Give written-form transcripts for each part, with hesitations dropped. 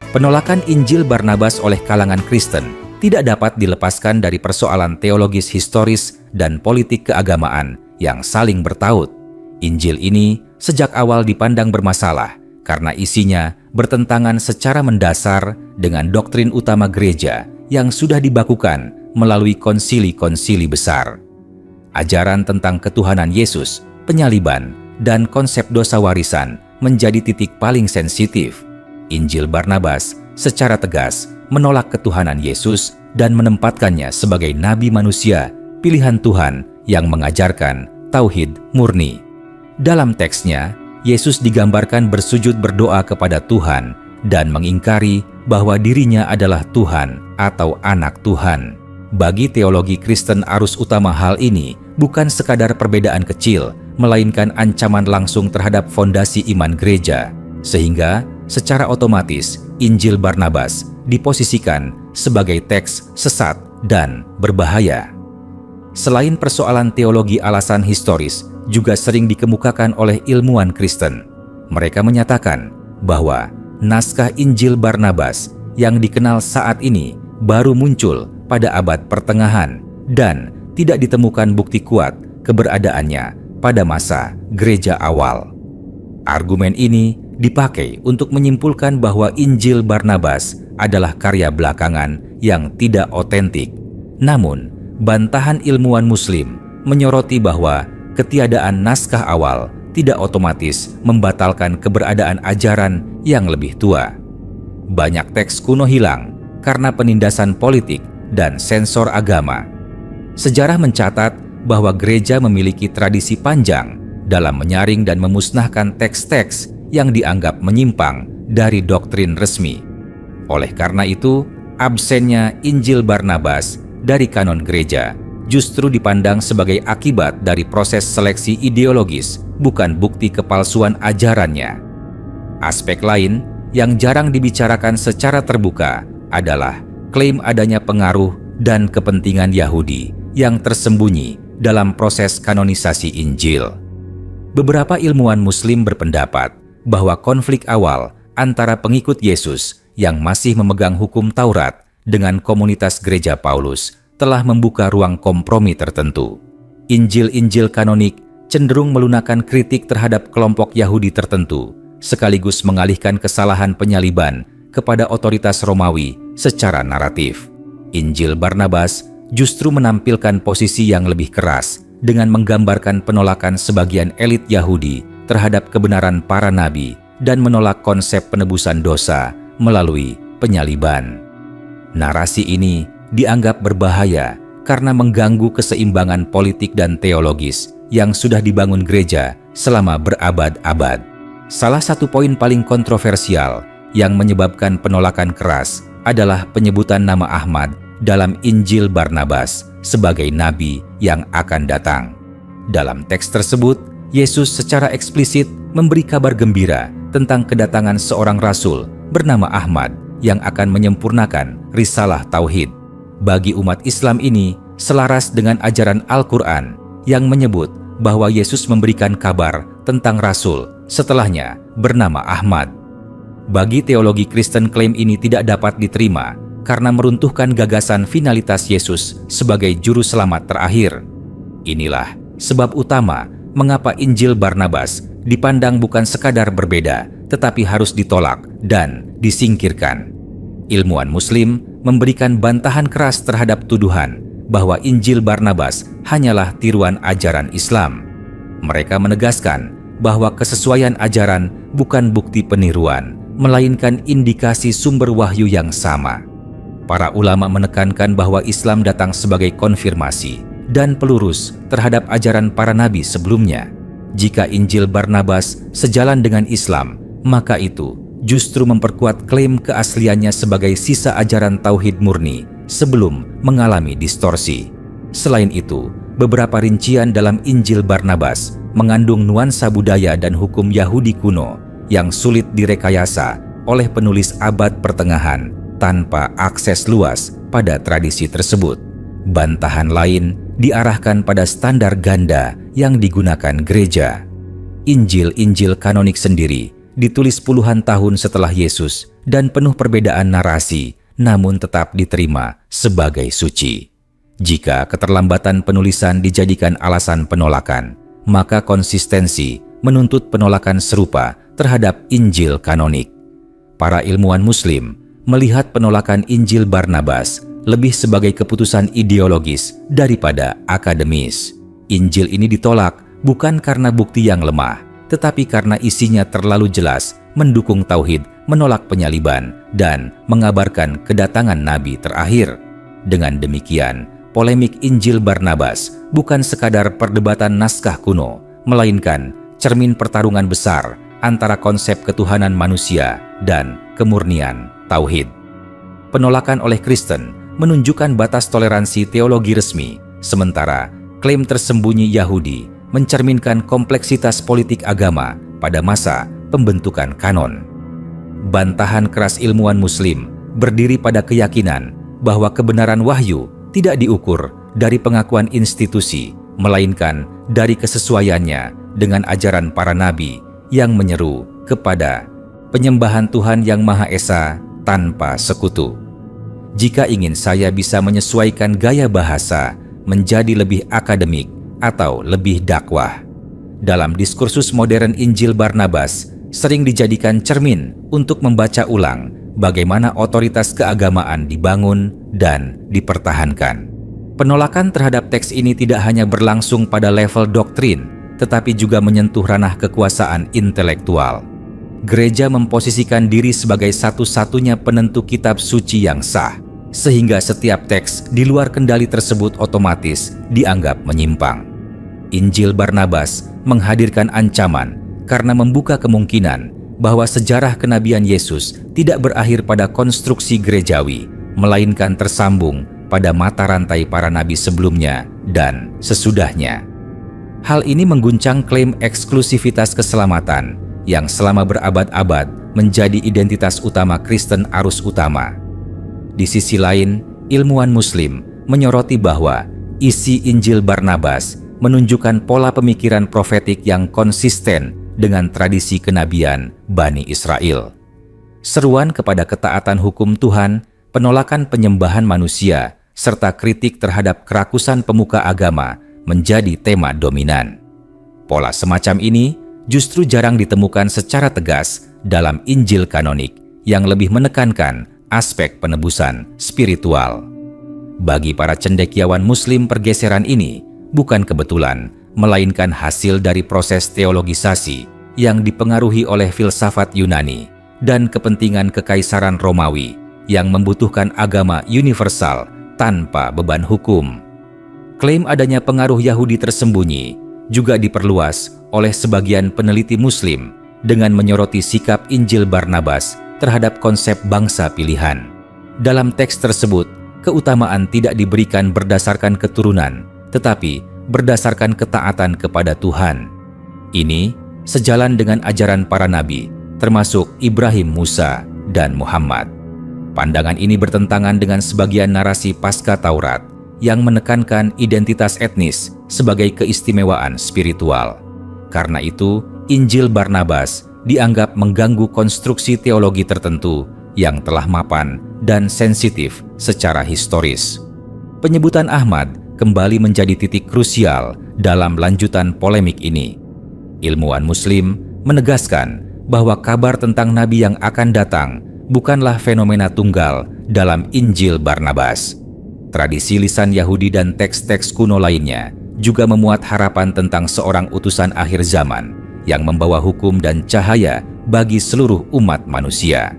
Penolakan Injil Barnabas oleh kalangan Kristen tidak dapat dilepaskan dari persoalan teologis historis dan politik keagamaan yang saling bertaut. Injil ini sejak awal dipandang bermasalah karena isinya bertentangan secara mendasar dengan doktrin utama gereja yang sudah dibakukan melalui konsili-konsili besar. Ajaran tentang ketuhanan Yesus, penyaliban, dan konsep dosa warisan menjadi titik paling sensitif. Injil Barnabas secara tegas menolak ketuhanan Yesus dan menempatkannya sebagai nabi manusia, pilihan Tuhan yang mengajarkan tauhid murni. Dalam teksnya, Yesus digambarkan bersujud berdoa kepada Tuhan dan mengingkari bahwa dirinya adalah Tuhan atau anak Tuhan. Bagi teologi Kristen, arus utama hal ini bukan sekadar perbedaan kecil, melainkan ancaman langsung terhadap fondasi iman gereja, sehingga secara otomatis Injil Barnabas diposisikan sebagai teks sesat dan berbahaya. Selain persoalan teologi, alasan historis juga sering dikemukakan oleh ilmuwan Kristen. Mereka menyatakan bahwa naskah Injil Barnabas yang dikenal saat ini baru muncul pada abad pertengahan dan tidak ditemukan bukti kuat keberadaannya pada masa gereja awal. Argumen ini dipakai untuk menyimpulkan bahwa Injil Barnabas adalah karya belakangan yang tidak otentik. Namun, bantahan ilmuwan Muslim menyoroti bahwa ketiadaan naskah awal tidak otomatis membatalkan keberadaan ajaran yang lebih tua. Banyak teks kuno hilang karena penindasan politik dan sensor agama. Sejarah mencatat bahwa gereja memiliki tradisi panjang dalam menyaring dan memusnahkan teks-teks yang dianggap menyimpang dari doktrin resmi. Oleh karena itu, absennya Injil Barnabas dari kanon gereja justru dipandang sebagai akibat dari proses seleksi ideologis, bukan bukti kepalsuan ajarannya. Aspek lain yang jarang dibicarakan secara terbuka adalah klaim adanya pengaruh dan kepentingan Yahudi yang tersembunyi dalam proses kanonisasi Injil. Beberapa ilmuwan Muslim berpendapat bahwa konflik awal antara pengikut Yesus yang masih memegang hukum Taurat dengan komunitas gereja Paulus telah membuka ruang kompromi tertentu. Injil-injil kanonik cenderung melunakkan kritik terhadap kelompok Yahudi tertentu, sekaligus mengalihkan kesalahan penyaliban kepada otoritas Romawi secara naratif. Injil Barnabas justru menampilkan posisi yang lebih keras dengan menggambarkan penolakan sebagian elit Yahudi terhadap kebenaran para nabi dan menolak konsep penebusan dosa melalui penyaliban. Narasi ini dianggap berbahaya karena mengganggu keseimbangan politik dan teologis yang sudah dibangun gereja selama berabad-abad. Salah satu poin paling kontroversial yang menyebabkan penolakan keras adalah penyebutan nama Ahmad dalam Injil Barnabas sebagai nabi yang akan datang. Dalam teks tersebut, Yesus secara eksplisit memberi kabar gembira tentang kedatangan seorang rasul bernama Ahmad yang akan menyempurnakan risalah tauhid. Bagi umat Islam ini selaras dengan ajaran Al-Quran yang menyebut bahwa Yesus memberikan kabar tentang rasul setelahnya bernama Ahmad. Bagi teologi Kristen, klaim ini tidak dapat diterima karena meruntuhkan gagasan finalitas Yesus sebagai juru selamat terakhir. Inilah sebab utama mengapa Injil Barnabas dipandang bukan sekadar berbeda, tetapi harus ditolak dan disingkirkan. Ilmuwan Muslim memberikan bantahan keras terhadap tuduhan bahwa Injil Barnabas hanyalah tiruan ajaran Islam. Mereka menegaskan bahwa kesesuaian ajaran bukan bukti peniruan, melainkan indikasi sumber wahyu yang sama. Para ulama menekankan bahwa Islam datang sebagai konfirmasi dan pelurus terhadap ajaran para nabi sebelumnya. Jika Injil Barnabas sejalan dengan Islam, maka itu justru memperkuat klaim keasliannya sebagai sisa ajaran tauhid murni sebelum mengalami distorsi. Selain itu, beberapa rincian dalam Injil Barnabas mengandung nuansa budaya dan hukum Yahudi kuno yang sulit direkayasa oleh penulis abad pertengahan tanpa akses luas pada tradisi tersebut. Bantahan lain diarahkan pada standar ganda yang digunakan gereja. Injil-injil kanonik sendiri ditulis puluhan tahun setelah Yesus dan penuh perbedaan narasi, namun tetap diterima sebagai suci. Jika keterlambatan penulisan dijadikan alasan penolakan, maka konsistensi menuntut penolakan serupa terhadap Injil kanonik. Para ilmuwan Muslim melihat penolakan Injil Barnabas lebih sebagai keputusan ideologis daripada akademis. Injil ini ditolak bukan karena bukti yang lemah, tetapi karena isinya terlalu jelas mendukung tauhid, menolak penyaliban, dan mengabarkan kedatangan nabi terakhir. Dengan demikian, polemik Injil Barnabas bukan sekadar perdebatan naskah kuno, melainkan cermin pertarungan besar antara konsep ketuhanan manusia dan kemurnian tauhid. Penolakan oleh Kristen menunjukkan batas toleransi teologi resmi, sementara klaim tersembunyi Yahudi mencerminkan kompleksitas politik agama pada masa pembentukan kanon. Bantahan keras ilmuwan Muslim berdiri pada keyakinan bahwa kebenaran wahyu tidak diukur dari pengakuan institusi, melainkan dari kesesuaiannya dengan ajaran para nabi yang menyeru kepada penyembahan Tuhan yang Maha Esa tanpa sekutu. Jika ingin saya bisa menyesuaikan gaya bahasa menjadi lebih akademik atau lebih dakwah, dalam diskursus modern Injil Barnabas sering dijadikan cermin untuk membaca ulang bagaimana otoritas keagamaan dibangun dan dipertahankan. Penolakan terhadap teks ini tidak hanya berlangsung pada level doktrin, tetapi juga menyentuh ranah kekuasaan intelektual. Gereja memposisikan diri sebagai satu-satunya penentu kitab suci yang sah, sehingga setiap teks di luar kendali tersebut otomatis dianggap menyimpang. Injil Barnabas menghadirkan ancaman karena membuka kemungkinan bahwa sejarah kenabian Yesus tidak berakhir pada konstruksi gerejawi, melainkan tersambung pada mata rantai para nabi sebelumnya dan sesudahnya. Hal ini mengguncang klaim eksklusivitas keselamatan yang selama berabad-abad menjadi identitas utama Kristen arus utama. Di sisi lain, ilmuwan Muslim menyoroti bahwa isi Injil Barnabas menunjukkan pola pemikiran profetik yang konsisten dengan tradisi kenabian Bani Israel. Seruan kepada ketaatan hukum Tuhan, penolakan penyembahan manusia, serta kritik terhadap kerakusan pemuka agama menjadi tema dominan. Pola semacam ini justru jarang ditemukan secara tegas dalam Injil kanonik yang lebih menekankan aspek penebusan spiritual. Bagi para cendekiawan Muslim, pergeseran ini bukan kebetulan, melainkan hasil dari proses teologisasi yang dipengaruhi oleh filsafat Yunani dan kepentingan kekaisaran Romawi yang membutuhkan agama universal tanpa beban hukum. Klaim adanya pengaruh Yahudi tersembunyi juga diperluas oleh sebagian peneliti Muslim dengan menyoroti sikap Injil Barnabas terhadap konsep bangsa pilihan. Dalam teks tersebut, keutamaan tidak diberikan berdasarkan keturunan, tetapi berdasarkan ketaatan kepada Tuhan. Ini sejalan dengan ajaran para nabi, termasuk Ibrahim, Musa, dan Muhammad. Pandangan ini bertentangan dengan sebagian narasi pasca Taurat yang menekankan identitas etnis sebagai keistimewaan spiritual. Karena itu, Injil Barnabas dianggap mengganggu konstruksi teologi tertentu yang telah mapan dan sensitif secara historis. Penyebutan Ahmad kembali menjadi titik krusial dalam lanjutan polemik ini. Ilmuwan Muslim menegaskan bahwa kabar tentang nabi yang akan datang bukanlah fenomena tunggal dalam Injil Barnabas. Tradisi lisan Yahudi dan teks-teks kuno lainnya juga memuat harapan tentang seorang utusan akhir zaman yang membawa hukum dan cahaya bagi seluruh umat manusia.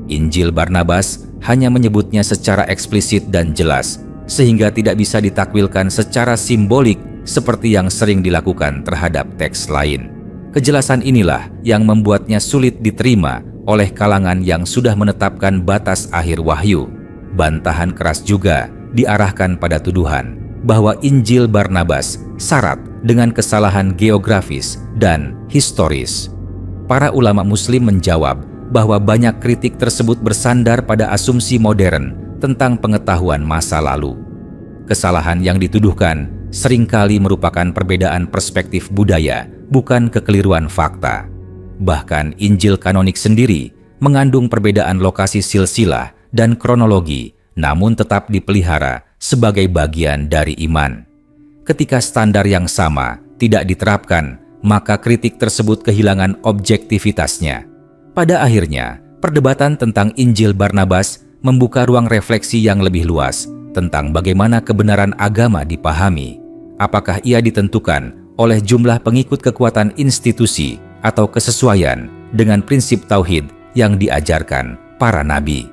Injil Barnabas hanya menyebutnya secara eksplisit dan jelas, sehingga tidak bisa ditakwilkan secara simbolik seperti yang sering dilakukan terhadap teks lain. Kejelasan inilah yang membuatnya sulit diterima oleh kalangan yang sudah menetapkan batas akhir wahyu. Bantahan keras juga diarahkan pada tuduhan bahwa Injil Barnabas syarat dengan kesalahan geografis dan historis. Para ulama Muslim menjawab bahwa banyak kritik tersebut bersandar pada asumsi modern tentang pengetahuan masa lalu. Kesalahan yang dituduhkan seringkali merupakan perbedaan perspektif budaya, bukan kekeliruan fakta. Bahkan Injil kanonik sendiri mengandung perbedaan lokasi silsilah dan kronologi, namun tetap dipelihara sebagai bagian dari iman. Ketika standar yang sama tidak diterapkan, maka kritik tersebut kehilangan objektivitasnya. Pada akhirnya, perdebatan tentang Injil Barnabas membuka ruang refleksi yang lebih luas tentang bagaimana kebenaran agama dipahami. Apakah ia ditentukan oleh jumlah pengikut, kekuatan institusi, atau kesesuaian dengan prinsip tauhid yang diajarkan para nabi?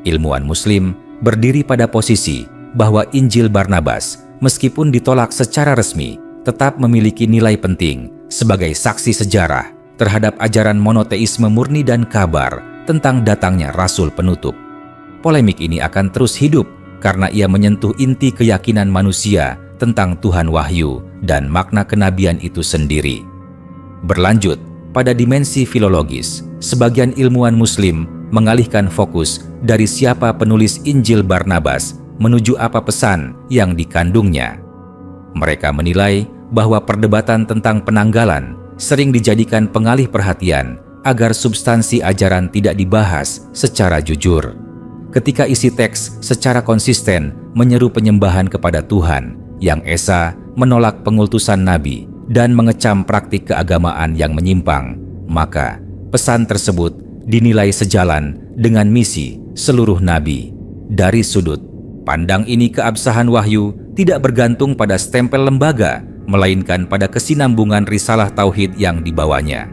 Ilmuwan Muslim berdiri pada posisi bahwa Injil Barnabas, meskipun ditolak secara resmi, tetap memiliki nilai penting sebagai saksi sejarah terhadap ajaran monoteisme murni dan kabar tentang datangnya Rasul penutup. Polemik ini akan terus hidup karena ia menyentuh inti keyakinan manusia tentang Tuhan wahyu dan makna kenabian itu sendiri. Berlanjut, pada dimensi filologis, sebagian ilmuwan Muslim mengalihkan fokus dari siapa penulis Injil Barnabas menuju apa pesan yang dikandungnya. Mereka menilai bahwa perdebatan tentang penanggalan sering dijadikan pengalih perhatian agar substansi ajaran tidak dibahas secara jujur. Ketika isi teks secara konsisten menyeru penyembahan kepada Tuhan, yang esa menolak pengultusan nabi dan mengecam praktik keagamaan yang menyimpang, maka pesan tersebut dinilai sejalan dengan misi seluruh nabi. Dari sudut pandang ini, keabsahan wahyu tidak bergantung pada stempel lembaga, melainkan pada kesinambungan risalah tauhid yang dibawanya.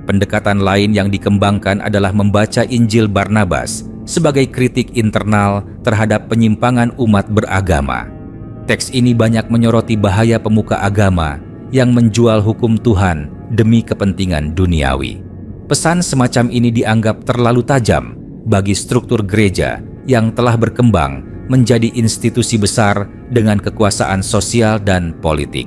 Pendekatan lain yang dikembangkan adalah membaca Injil Barnabas sebagai kritik internal terhadap penyimpangan umat beragama. Teks ini banyak menyoroti bahaya pemuka agama yang menjual hukum Tuhan demi kepentingan duniawi. Pesan semacam ini dianggap terlalu tajam bagi struktur gereja yang telah berkembang menjadi institusi besar dengan kekuasaan sosial dan politik.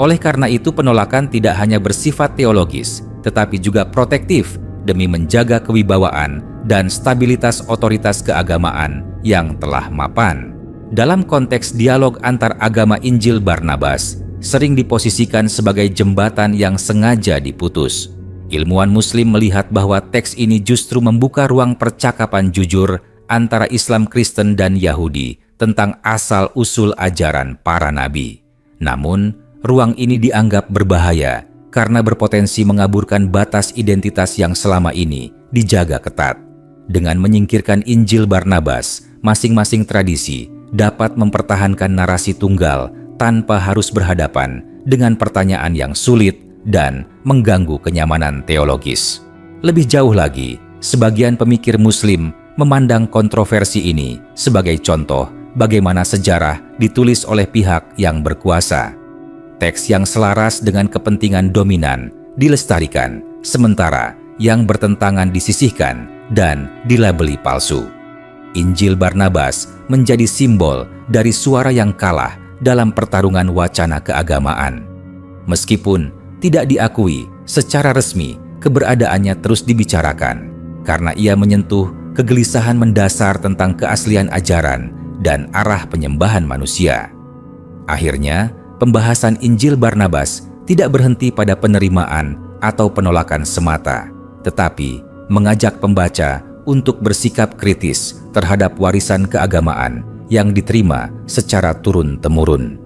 Oleh karena itu, penolakan tidak hanya bersifat teologis, tetapi juga protektif demi menjaga kewibawaan dan stabilitas otoritas keagamaan yang telah mapan. Dalam konteks dialog antar agama, Injil Barnabas sering diposisikan sebagai jembatan yang sengaja diputus. Ilmuwan Muslim melihat bahwa teks ini justru membuka ruang percakapan jujur antara Islam, Kristen, dan Yahudi tentang asal-usul ajaran para nabi. Namun, ruang ini dianggap berbahaya karena berpotensi mengaburkan batas identitas yang selama ini dijaga ketat. Dengan menyingkirkan Injil Barnabas, masing-masing tradisi dapat mempertahankan narasi tunggal tanpa harus berhadapan dengan pertanyaan yang sulit dan mengganggu kenyamanan teologis. Lebih jauh lagi, sebagian pemikir Muslim memandang kontroversi ini sebagai contoh bagaimana sejarah ditulis oleh pihak yang berkuasa. Teks yang selaras dengan kepentingan dominan dilestarikan, sementara yang bertentangan disisihkan dan dilabeli palsu. Injil Barnabas menjadi simbol dari suara yang kalah dalam pertarungan wacana keagamaan. Meskipun tidak diakui secara resmi, keberadaannya terus dibicarakan karena ia menyentuh kegelisahan mendasar tentang keaslian ajaran dan arah penyembahan manusia. Akhirnya, pembahasan Injil Barnabas tidak berhenti pada penerimaan atau penolakan semata, tetapi mengajak pembaca untuk bersikap kritis terhadap warisan keagamaan yang diterima secara turun-temurun.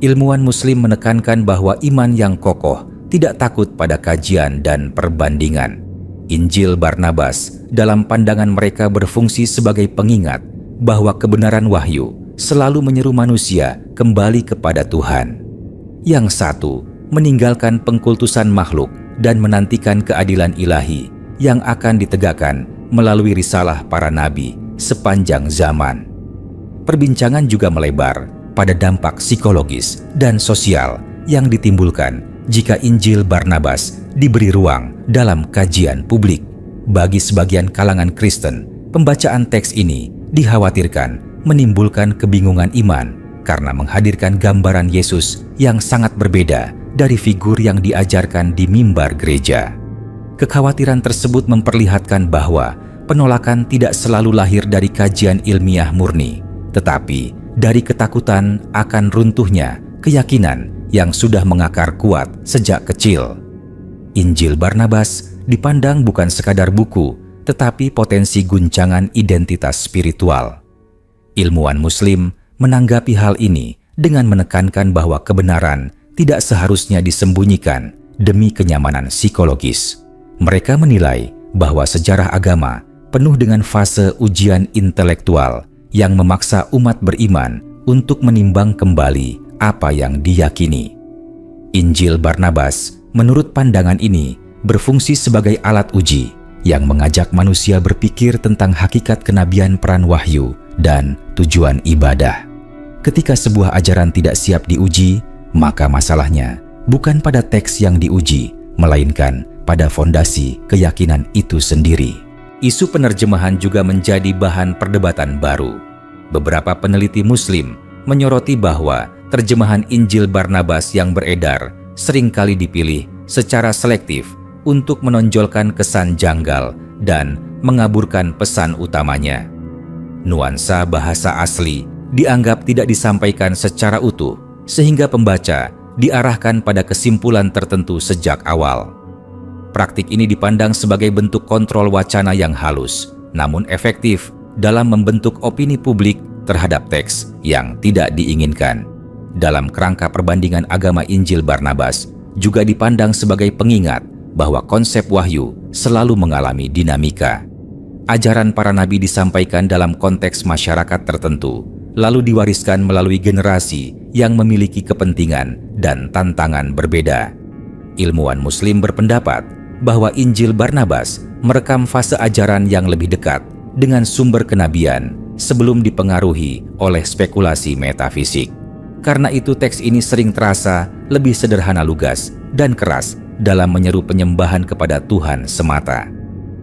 Ilmuwan Muslim menekankan bahwa iman yang kokoh tidak takut pada kajian dan perbandingan. Injil Barnabas dalam pandangan mereka berfungsi sebagai pengingat bahwa kebenaran wahyu selalu menyeru manusia kembali kepada Tuhan. Yang satu meninggalkan pengkultusan makhluk dan menantikan keadilan ilahi yang akan ditegakkan melalui risalah para nabi sepanjang zaman. Perbincangan juga melebar pada dampak psikologis dan sosial yang ditimbulkan jika Injil Barnabas diberi ruang dalam kajian publik. Bagi sebagian kalangan Kristen, pembacaan teks ini dikhawatirkan menimbulkan kebingungan iman karena menghadirkan gambaran Yesus yang sangat berbeda dari figur yang diajarkan di mimbar gereja. Kekhawatiran tersebut memperlihatkan bahwa penolakan tidak selalu lahir dari kajian ilmiah murni, tetapi dari ketakutan akan runtuhnya keyakinan yang sudah mengakar kuat sejak kecil. Injil Barnabas dipandang bukan sekadar buku, tetapi potensi guncangan identitas spiritual. Ilmuwan Muslim menanggapi hal ini dengan menekankan bahwa kebenaran tidak seharusnya disembunyikan demi kenyamanan psikologis. Mereka menilai bahwa sejarah agama penuh dengan fase ujian intelektual yang memaksa umat beriman untuk menimbang kembali apa yang diyakini. Injil Barnabas, menurut pandangan ini, berfungsi sebagai alat uji yang mengajak manusia berpikir tentang hakikat kenabian peran wahyu dan tujuan ibadah. Ketika sebuah ajaran tidak siap diuji, maka masalahnya bukan pada teks yang diuji, melainkan pada fondasi keyakinan itu sendiri. Isu penerjemahan juga menjadi bahan perdebatan baru. Beberapa peneliti Muslim menyoroti bahwa terjemahan Injil Barnabas yang beredar seringkali dipilih secara selektif untuk menonjolkan kesan janggal dan mengaburkan pesan utamanya. Nuansa bahasa asli dianggap tidak disampaikan secara utuh, sehingga pembaca diarahkan pada kesimpulan tertentu sejak awal. Praktik ini dipandang sebagai bentuk kontrol wacana yang halus, namun efektif dalam membentuk opini publik terhadap teks yang tidak diinginkan. Dalam kerangka perbandingan agama, Injil Barnabas juga dipandang sebagai pengingat bahwa konsep wahyu selalu mengalami dinamika. Ajaran para nabi disampaikan dalam konteks masyarakat tertentu, lalu diwariskan melalui generasi yang memiliki kepentingan dan tantangan berbeda. Ilmuwan Muslim berpendapat bahwa Injil Barnabas merekam fase ajaran yang lebih dekat dengan sumber kenabian sebelum dipengaruhi oleh spekulasi metafisik. Karena itu teks ini sering terasa lebih sederhana, lugas, dan keras dalam menyeru penyembahan kepada Tuhan semata.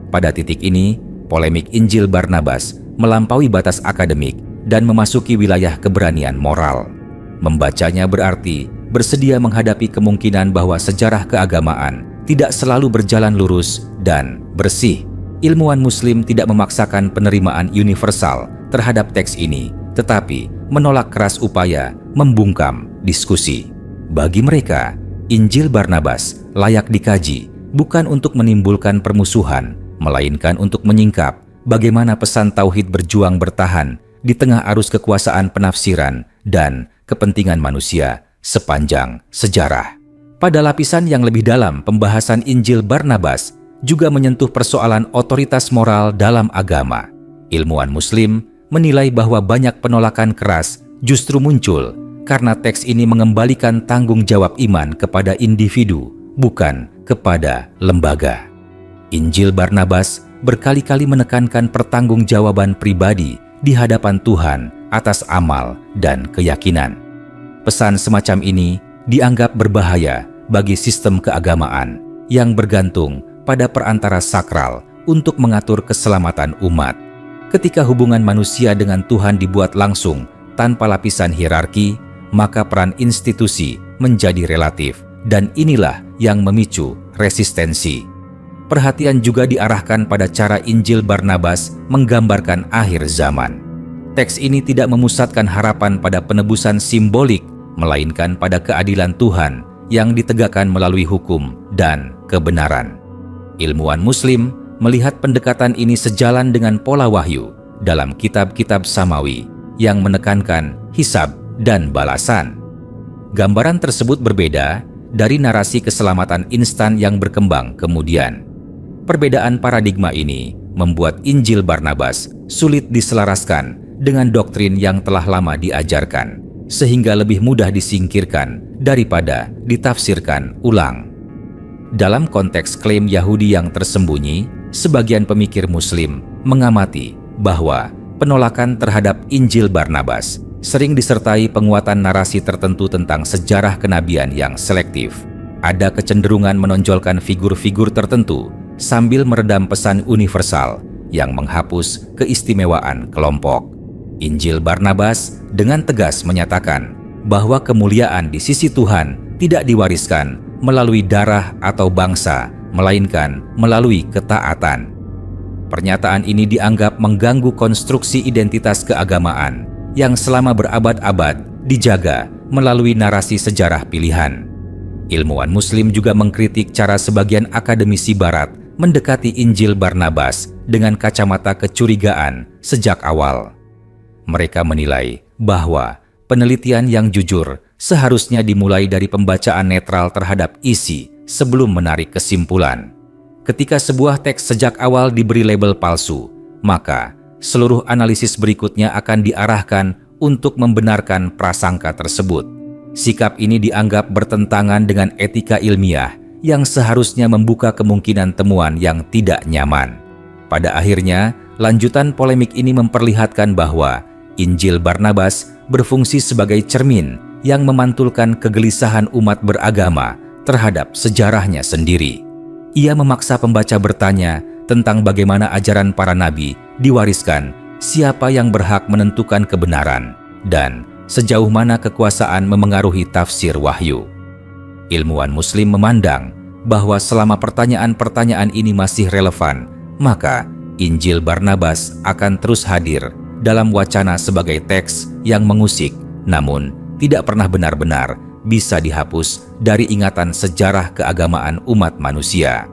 Pada titik ini, polemik Injil Barnabas melampaui batas akademik dan memasuki wilayah keberanian moral. Membacanya berarti bersedia menghadapi kemungkinan bahwa sejarah keagamaan tidak selalu berjalan lurus dan bersih. Ilmuwan Muslim tidak memaksakan penerimaan universal terhadap teks ini, tetapi menolak keras upaya membungkam diskusi. Bagi mereka, Injil Barnabas layak dikaji bukan untuk menimbulkan permusuhan, melainkan untuk menyingkap bagaimana pesan tauhid berjuang bertahan di tengah arus kekuasaan penafsiran dan kepentingan manusia sepanjang sejarah. Pada lapisan yang lebih dalam, pembahasan Injil Barnabas juga menyentuh persoalan otoritas moral dalam agama. Ilmuwan Muslim menilai bahwa banyak penolakan keras justru muncul karena teks ini mengembalikan tanggung jawab iman kepada individu, bukan kepada lembaga. Injil Barnabas berkali-kali menekankan pertanggungjawaban pribadi di hadapan Tuhan atas amal dan keyakinan. Pesan semacam ini dianggap berbahaya bagi sistem keagamaan yang bergantung pada perantara sakral untuk mengatur keselamatan umat. Ketika hubungan manusia dengan Tuhan dibuat langsung tanpa lapisan hierarki, maka peran institusi menjadi relatif, dan inilah yang memicu resistensi. Perhatian juga diarahkan pada cara Injil Barnabas menggambarkan akhir zaman. Teks ini tidak memusatkan harapan pada penebusan simbolik, melainkan pada keadilan Tuhan yang ditegakkan melalui hukum dan kebenaran. Ilmuwan Muslim melihat pendekatan ini sejalan dengan pola wahyu dalam kitab-kitab samawi yang menekankan hisab dan balasan. Gambaran tersebut berbeda dari narasi keselamatan instan yang berkembang kemudian. Perbedaan paradigma ini membuat Injil Barnabas sulit diselaraskan dengan doktrin yang telah lama diajarkan, sehingga lebih mudah disingkirkan daripada ditafsirkan ulang. Dalam konteks klaim Yahudi yang tersembunyi, sebagian pemikir Muslim mengamati bahwa penolakan terhadap Injil Barnabas sering disertai penguatan narasi tertentu tentang sejarah kenabian yang selektif. Ada kecenderungan menonjolkan figur-figur tertentu sambil meredam pesan universal yang menghapus keistimewaan kelompok. Injil Barnabas dengan tegas menyatakan bahwa kemuliaan di sisi Tuhan tidak diwariskan melalui darah atau bangsa, melainkan melalui ketaatan. Pernyataan ini dianggap mengganggu konstruksi identitas keagamaan yang selama berabad-abad dijaga melalui narasi sejarah pilihan. Ilmuwan Muslim juga mengkritik cara sebagian akademisi Barat mendekati Injil Barnabas dengan kacamata kecurigaan sejak awal. Mereka menilai bahwa penelitian yang jujur seharusnya dimulai dari pembacaan netral terhadap isi sebelum menarik kesimpulan. Ketika sebuah teks sejak awal diberi label palsu, maka seluruh analisis berikutnya akan diarahkan untuk membenarkan prasangka tersebut. Sikap ini dianggap bertentangan dengan etika ilmiah yang seharusnya membuka kemungkinan temuan yang tidak nyaman. Pada akhirnya, lanjutan polemik ini memperlihatkan bahwa Injil Barnabas berfungsi sebagai cermin yang memantulkan kegelisahan umat beragama terhadap sejarahnya sendiri. Ia memaksa pembaca bertanya tentang bagaimana ajaran para nabi diwariskan, siapa yang berhak menentukan kebenaran, dan sejauh mana kekuasaan memengaruhi tafsir wahyu. Ilmuwan Muslim memandang bahwa selama pertanyaan-pertanyaan ini masih relevan, maka Injil Barnabas akan terus hadir dalam wacana sebagai teks yang mengusik, namun tidak pernah benar-benar bisa dihapus dari ingatan sejarah keagamaan umat manusia.